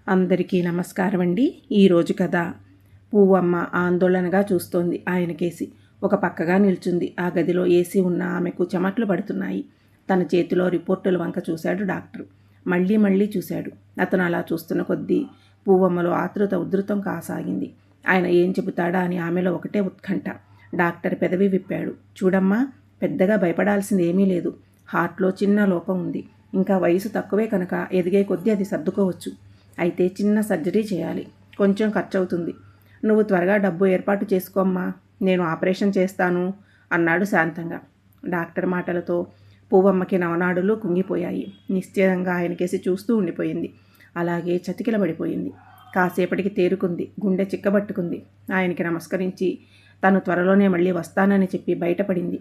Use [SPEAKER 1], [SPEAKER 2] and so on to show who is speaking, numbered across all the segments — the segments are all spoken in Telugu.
[SPEAKER 1] అందరికీ నమస్కారం అండి. ఈరోజు కథ. పువ్వమ్మ ఆందోళనగా చూస్తోంది ఆయనకేసి. ఒక పక్కగా నిల్చుంది. ఆ గదిలో ఏసీ ఉన్న ఆమెకు చెమట్లు పడుతున్నాయి. తన చేతిలో రిపోర్టుల వంక చూశాడు డాక్టర్. మళ్ళీ మళ్ళీ చూశాడు. అతను అలా చూస్తున్న కొద్దీ పువ్వమ్మలో ఆతృత ఉధృతం కాసాగింది. ఆయన ఏం చెబుతాడా అని ఆమెలో ఒకటే ఉత్కంఠ. డాక్టర్ పెదవి విప్పాడు. చూడమ్మా, పెద్దగా భయపడాల్సింది ఏమీ లేదు. హార్ట్లో చిన్న లోపం ఉంది. ఇంకా వయసు తక్కువే కనుక ఎదిగే కొద్దీ అది సర్దుకోవచ్చు. అయితే చిన్న సర్జరీ చేయాలి. కొంచెం ఖర్చు అవుతుంది. నువ్వు త్వరగా డబ్బు ఏర్పాటు చేసుకోమ్మా, నేను ఆపరేషన్ చేస్తాను అన్నాడు శాంతంగా. డాక్టర్ మాటలతో పువ్వమ్మకి నవనాడులు కుంగిపోయాయి. నిశ్చయంగా ఆయనకేసి చూస్తూ ఉండిపోయింది. అలాగే చతికిలబడిపోయింది. కాసేపటికి తేరుకుంది. గుండె చిక్కబట్టుకుంది. ఆయనకి నమస్కరించి తను త్వరలోనే మళ్ళీ వస్తానని చెప్పి బయటపడింది.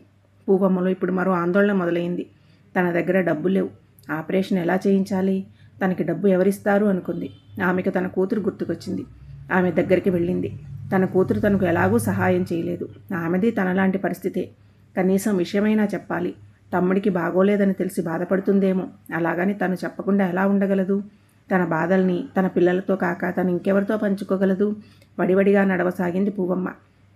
[SPEAKER 1] పువ్వమ్మలో ఇప్పుడు మరో ఆందోళన మొదలైంది. తన దగ్గర డబ్బు లేవు. ఆపరేషన్ ఎలా చేయించాలి? తనకి డబ్బు ఎవరిస్తారు అనుకుంది. ఆమెకు తన కూతురు గుర్తుకొచ్చింది. ఆమె దగ్గరికి వెళ్ళింది. తన కూతురు తనకు ఎలాగూ సహాయం చేయలేదు. ఆమెది తనలాంటి పరిస్థితే. కనీసం విషయమైనా చెప్పాలి. తమ్ముడికి బాగోలేదని తెలిసి బాధపడుతుందేమో. అలాగని తను చెప్పకుండా ఎలా ఉండగలదు? తన బాధల్ని తన పిల్లలతో కాక తను ఇంకెవరితో పంచుకోగలదు? వడివడిగా నడవసాగింది పువ్వమ్మ.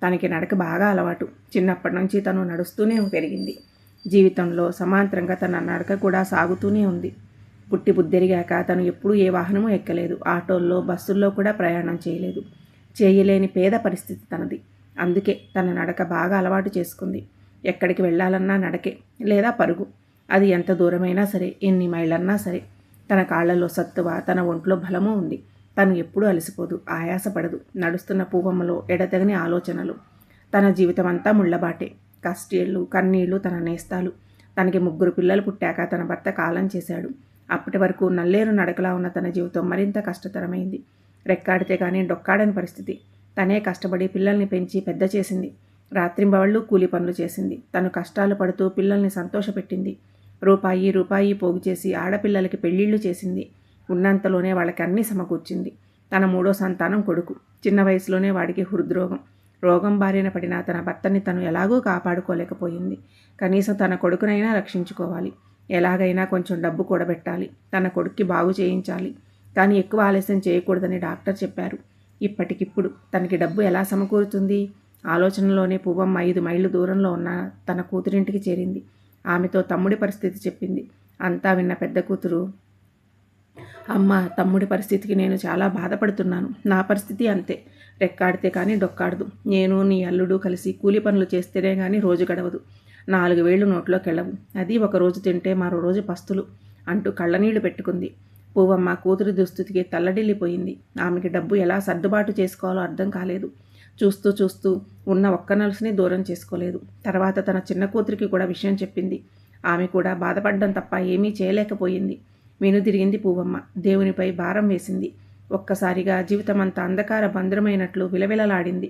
[SPEAKER 1] తనకి నడక బాగా అలవాటు. చిన్నప్పటి నుంచి తను నడుస్తూనే పెరిగింది. జీవితంలో సమాంతరంగా తన నడక కూడా సాగుతూనే ఉంది. పుట్టి బుద్ధెరిగాక తను ఎప్పుడూ ఏ వాహనమూ ఎక్కలేదు. ఆటోల్లో, బస్సుల్లో కూడా ప్రయాణం చేయలేదు. చేయలేని పేద పరిస్థితి తనది. అందుకే తన నడక బాగా అలవాటు చేసుకుంది. ఎక్కడికి వెళ్ళాలన్నా నడకే, లేదా పరుగు. అది ఎంత దూరమైనా సరే, ఎన్ని మైళ్ళన్నా సరే. తన కాళ్లలో సత్తువ, తన ఒంట్లో బలమూ ఉంది. తను ఎప్పుడూ అలసిపోదు, ఆయాసపడదు. నడుస్తున్న పువ్వమ్మలో ఎడతెగని ఆలోచనలు. తన జీవితం అంతా ముళ్ళబాటే. కష్టాలు, కన్నీళ్లు తన నేస్తాలు. తనకి 3 పిల్లలు పుట్టాక తన భర్త కాలం చేశాడు. అప్పటి వరకు నల్లేరు నడకలా ఉన్న తన జీవితం మరింత కష్టతరమైంది. రెక్కాడితే కానీ డొక్కాడని పరిస్థితి. తనే కష్టపడి పిల్లల్ని పెంచి పెద్ద చేసింది. రాత్రింబవళ్ళు కూలి పనులు చేసింది. తను కష్టాలు పడుతూ పిల్లల్ని సంతోషపెట్టింది. రూపాయి పోగు చేసి ఆడపిల్లలకి పెళ్లిళ్లు చేసింది. ఉన్నంతలోనే వాళ్ళకి అన్నీ సమకూర్చింది. తన 3వ సంతానం కొడుకు. చిన్న వయసులోనే వాడికి హృద్రోగం. రోగం బారిన పడిన తన భర్తని తను ఎలాగూ కాపాడుకోలేకపోయింది. కనీసం తన కొడుకునైనా రక్షించుకోవాలి. ఎలాగైనా కొంచెం డబ్బు కూడబెట్టాలి. తన కొడుక్కి బాగు చేయించాలి. కానీ ఎక్కువ ఆలస్యం చేయకూడదని డాక్టర్ చెప్పారు. ఇప్పటికిప్పుడు తనకి డబ్బు ఎలా సమకూరుతుంది? ఆలోచనలోనే పువ్వమ్మ 5 మైళ్ళు దూరంలో ఉన్న తన కూతురింటికి చేరింది. ఆమెతో తమ్ముడి పరిస్థితి చెప్పింది. అంతా విన్న పెద్ద కూతురు, అమ్మ, తమ్ముడి పరిస్థితికి నేను చాలా బాధపడుతున్నాను. నా పరిస్థితి అంతే. రెక్కాడితే కానీ డొక్కాడదు. నేను నీ అల్లుడు కలిసి కూలి పనులు చేస్తేనే కానీ రోజు గడవదు. 4 వేళ్లు నోట్లోకెళ్ళవు. అది ఒక రోజు తింటే మరో రోజు పస్తులు అంటూ కళ్ళనీళ్లు పెట్టుకుంది. పువ్వమ్మ కూతురి దుస్థితికి తల్లడిల్లిపోయింది. ఆమెకి డబ్బు ఎలా సర్దుబాటు చేసుకోవాలో అర్థం కాలేదు. చూస్తూ చూస్తూ ఉన్న ఒక్క నలుసుని దూరం చేసుకోలేదు. తర్వాత తన చిన్న కూతురికి కూడా విషయం చెప్పింది. ఆమె కూడా బాధపడడం తప్ప ఏమీ చేయలేకపోయింది. వెనుదిరిగింది పువ్వమ్మ. దేవునిపై భారం వేసింది. ఒక్కసారిగా జీవితమంతా అంధకార బంద్రమైనట్లు విలవిలలాడింది.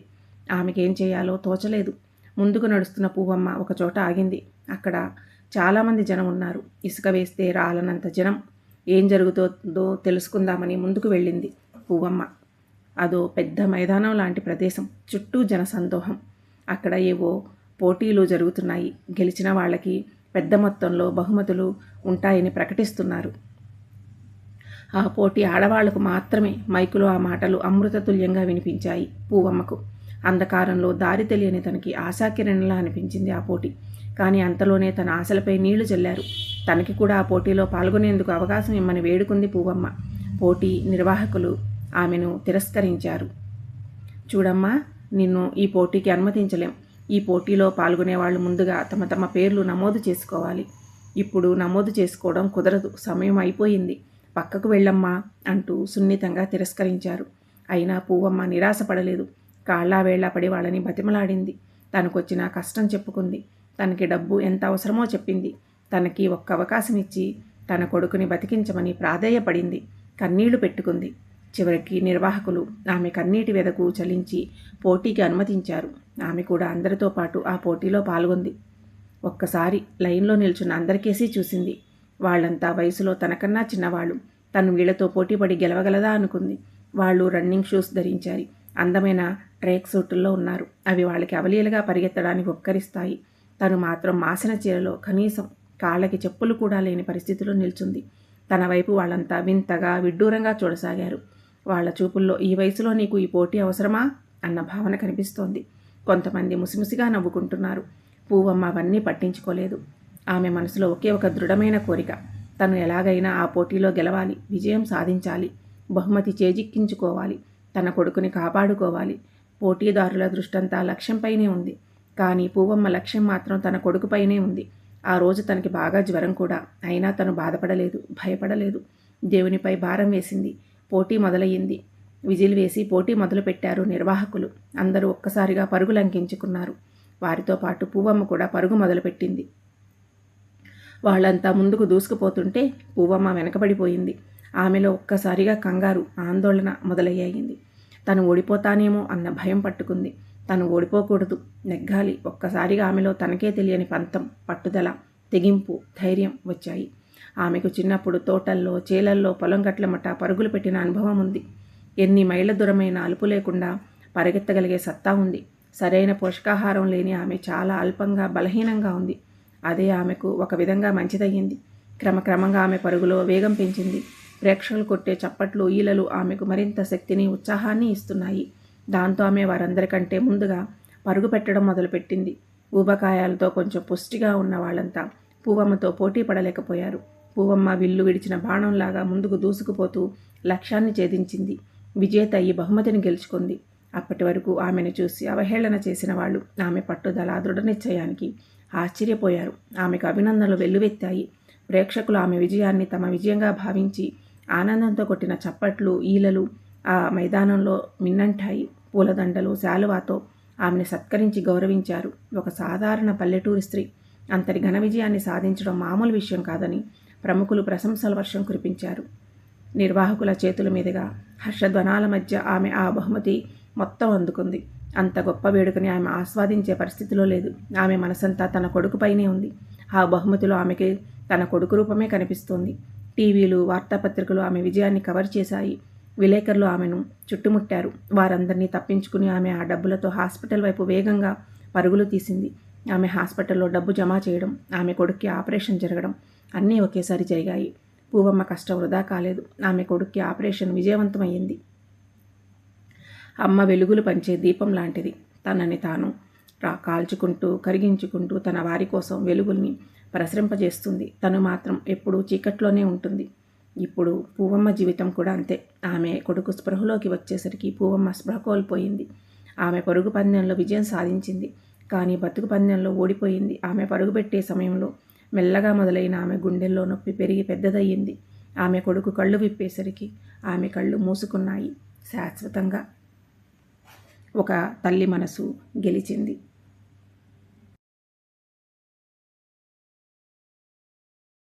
[SPEAKER 1] ఆమెకేం చేయాలో తోచలేదు. ముందుకు నడుస్తున్న పువ్వమ్మ ఒకచోట ఆగింది. అక్కడ చాలామంది జనం ఉన్నారు. ఇసుక వేస్తే రాలనంత జనం. ఏం జరుగుతుందో తెలుసుకుందామని ముందుకు వెళ్ళింది పువ్వమ్మ. అదో పెద్ద మైదానం లాంటి ప్రదేశం. చుట్టూ జనసందోహం. అక్కడ ఏవో పోటీలు జరుగుతున్నాయి. గెలిచిన వాళ్ళకి పెద్ద మొత్తంలో బహుమతులు ఉంటాయని ప్రకటిస్తున్నారు. ఆ పోటీ ఆడవాళ్లకు మాత్రమే. మైకులో ఆ మాటలు అమృతతుల్యంగా వినిపించాయి పువ్వమ్మకు. అంధకారంలో దారి తెలియని తనకి ఆశాకిరణలా అనిపించింది ఆ పోటీ. కానీ అంతలోనే తన ఆశలపై నీళ్లు చల్లారు. తనకి కూడా ఆ పోటీలో పాల్గొనేందుకు అవకాశం ఇమ్మని వేడుకుంది పువ్వమ్మ. పోటీ నిర్వాహకులు ఆమెను తిరస్కరించారు. చూడమ్మా, నిన్ను ఈ పోటీకి అనుమతించలేం. ఈ పోటీలో పాల్గొనే వాళ్ళు ముందుగా తమ తమ పేర్లు నమోదు చేసుకోవాలి. ఇప్పుడు నమోదు చేసుకోవడం కుదరదు. సమయం అయిపోయింది. పక్కకు వెళ్ళమ్మా అంటూ సున్నితంగా తిరస్కరించారు. అయినా పువ్వమ్మ నిరాశపడలేదు. కాళ్ళా వేళ్లా పడి వాళ్ళని బతిమలాడింది. తనకొచ్చిన కష్టం చెప్పుకుంది. తనకి డబ్బు ఎంత అవసరమో చెప్పింది. తనకి ఒక్క అవకాశం ఇచ్చి తన కొడుకుని బతికించమని ప్రాధేయపడింది. కన్నీళ్లు పెట్టుకుంది. చివరికి నిర్వాహకులు ఆమె కన్నీటి వెదకు చలించి పోటీకి అనుమతించారు. ఆమె కూడా అందరితో పాటు ఆ పోటీలో పాల్గొంది. ఒక్కసారి లైన్లో నిల్చున్న అందరికేసి చూసింది. వాళ్ళంతా వయసులో తనకన్నా చిన్నవాళ్ళు. తను వీళ్లతో పోటీపడి గెలవగలదా అనుకుంది. వాళ్ళు రన్నింగ్ షూస్ ధరించారు. అందమైన ట్రేక్ సూటుల్లో ఉన్నారు. అవి వాళ్ళకి అవలీలగా పరిగెత్తడానికి ఉపకరిస్తాయి. తను మాత్రం మాసిన చీరలో కనీసం కాళ్ళకి చెప్పులు కూడా లేని పరిస్థితిలో నిల్చుంది. తన వైపు వాళ్ళంతా వింతగా విడ్డూరంగా చూడసాగారు. వాళ్ల చూపుల్లో ఈ వయసులో నీకు ఈ పోటీ అవసరమా అన్న భావన కనిపిస్తోంది. కొంతమంది ముసిముసిగా నవ్వుకుంటున్నారు. పూవమ్మ అవన్నీ పట్టించుకోలేదు. ఆమె మనసులో ఒకే ఒక దృఢమైన కోరిక. తను ఎలాగైనా ఆ పోటీలో గెలవాలి, విజయం సాధించాలి, బహుమతి చేజిక్కించుకోవాలి, తన కొడుకుని కాపాడుకోవాలి. పోటీదారుల దృష్టంతా లక్ష్యంపైనే ఉంది. కానీ పూవమ్మ లక్ష్యం మాత్రం తన కొడుకుపైనే ఉంది. ఆ రోజు తనకి బాగా జ్వరం కూడా. అయినా తను బాధపడలేదు, భయపడలేదు. దేవునిపై భారం వేసింది. పోటీ మొదలయ్యింది. విజిల్ వేసి పోటీ మొదలుపెట్టారు నిర్వాహకులు. అందరూ ఒక్కసారిగా పరుగు లంకించుకున్నారు. వారితో పాటు పువ్వమ్మ కూడా పరుగు మొదలుపెట్టింది. వాళ్ళంతా ముందుకు దూసుకుపోతుంటే పువ్వమ్మ వెనకబడిపోయింది. ఆమెలో ఒక్కసారిగా కంగారు, ఆందోళన మొదలయ్యింది. తను ఓడిపోతానేమో అన్న భయం పట్టుకుంది. తను ఓడిపోకూడదు, నెగ్గాలి. ఒక్కసారిగా ఆమెలో తనకే తెలియని పంతం, పట్టుదల, తెగింపు, ధైర్యం వచ్చాయి. ఆమెకు చిన్నప్పుడు తోటల్లో, చేలల్లో, పొలం గట్లమట పరుగులు పెట్టిన అనుభవం ఉంది. ఎన్ని మైళ్ళ దూరమైన అలుపు లేకుండా పరిగెత్తగలిగే సత్తా ఉంది. సరైన పోషకాహారం లేని ఆమె చాలా అల్పంగా, బలహీనంగా ఉంది. అదే ఆమెకు ఒక విధంగా మంచిదయ్యింది. క్రమక్రమంగా ఆమె పరుగులో వేగం పెంచింది. ప్రేక్షకులు కొట్టే చప్పట్లు, ఈలలు ఆమెకు మరింత శక్తిని, ఉత్సాహాన్ని ఇస్తున్నాయి. దాంతో ఆమె వారందరికంటే ముందుగా పరుగు పెట్టడం మొదలుపెట్టింది. ఊబకాయాలతో కొంచెం పుష్టిగా ఉన్న వాళ్ళంతా పూవమ్మతో పోటీ పడలేకపోయారు. పూవమ్మ విల్లు విడిచిన బాణంలాగా ముందుకు దూసుకుపోతూ లక్ష్యాన్ని ఛేదించింది. విజేత ఈ బహుమతిని గెలుచుకుంది. అప్పటి వరకు ఆమెను చూసి అవహేళన చేసిన వాళ్ళు ఆమె పట్టుదల, దృఢనిశ్చయానికి ఆశ్చర్యపోయారు. ఆమెకు అభినందనలు వెల్లువెత్తాయి. ప్రేక్షకులు ఆమె విజయాన్ని తమ విజయంగా భావించి ఆనందంతో కొట్టిన చప్పట్లు, ఈలలు ఆ మైదానంలో మిన్నంటాయి. పూలదండలు, శాలువాతో ఆమెను సత్కరించి గౌరవించారు. ఒక సాధారణ పల్లెటూరి స్త్రీ అంతటి ఘన విజయాన్ని సాధించడం మామూలు విషయం కాదని ప్రముఖులు ప్రశంసల వర్షం కురిపించారు. నిర్వాహకుల చేతుల మీదుగా హర్షధ్వనాల మధ్య ఆమె ఆ బహుమతి మొత్తం అందుకుంది. అంత గొప్ప వేడుకని ఆమె ఆస్వాదించే పరిస్థితిలో లేదు. ఆమె మనసంతా తన కొడుకుపైనే ఉంది. ఆ బహుమతిలో ఆమెకి తన కొడుకు రూపమే కనిపిస్తోంది. టీవీలు, వార్తాపత్రికలు ఆమె విజయాన్ని కవర్ చేశాయి. విలేకరులు ఆమెను చుట్టుముట్టారు. వారందరినీ తప్పించుకుని ఆమె ఆ డబ్బులతో హాస్పిటల్ వైపు వేగంగా పరుగులు తీసింది. ఆమె హాస్పిటల్లో డబ్బు జమ చేయడం, ఆమె కొడుక్కి ఆపరేషన్ జరగడం అన్నీ ఒకేసారి జరిగాయి. పూవమ్మ కష్టం వృధా కాలేదు. ఆమె కొడుక్కి ఆపరేషన్ విజయవంతమయ్యింది. అమ్మ వెలుగులు పంచే దీపం లాంటిది. తనని తాను కాల్చుకుంటూ, కరిగించుకుంటూ తన వారి కోసం వెలుగుల్ని ప్రసరింపజేస్తుంది. తను మాత్రం ఎప్పుడూ చీకట్లోనే ఉంటుంది. ఇప్పుడు పూవమ్మ జీవితం కూడా అంతే. ఆమె కొడుకు స్పృహలోకి వచ్చేసరికి పూవమ్మ స్పృహ కోల్పోయింది. ఆమె పరుగు పందెంలో విజయం సాధించింది. కానీ బతుకు పందెంలో ఓడిపోయింది. ఆమె పరుగుపెట్టే సమయంలో మెల్లగా మొదలైన ఆమె గుండెల్లో నొప్పి పెరిగి పెద్దదయ్యింది. ఆమె కొడుకు కళ్ళు విప్పేసరికి ఆమె కళ్ళు మూసుకున్నాయి. శాశ్వతంగా ఒక తల్లి మనసు గెలిచింది.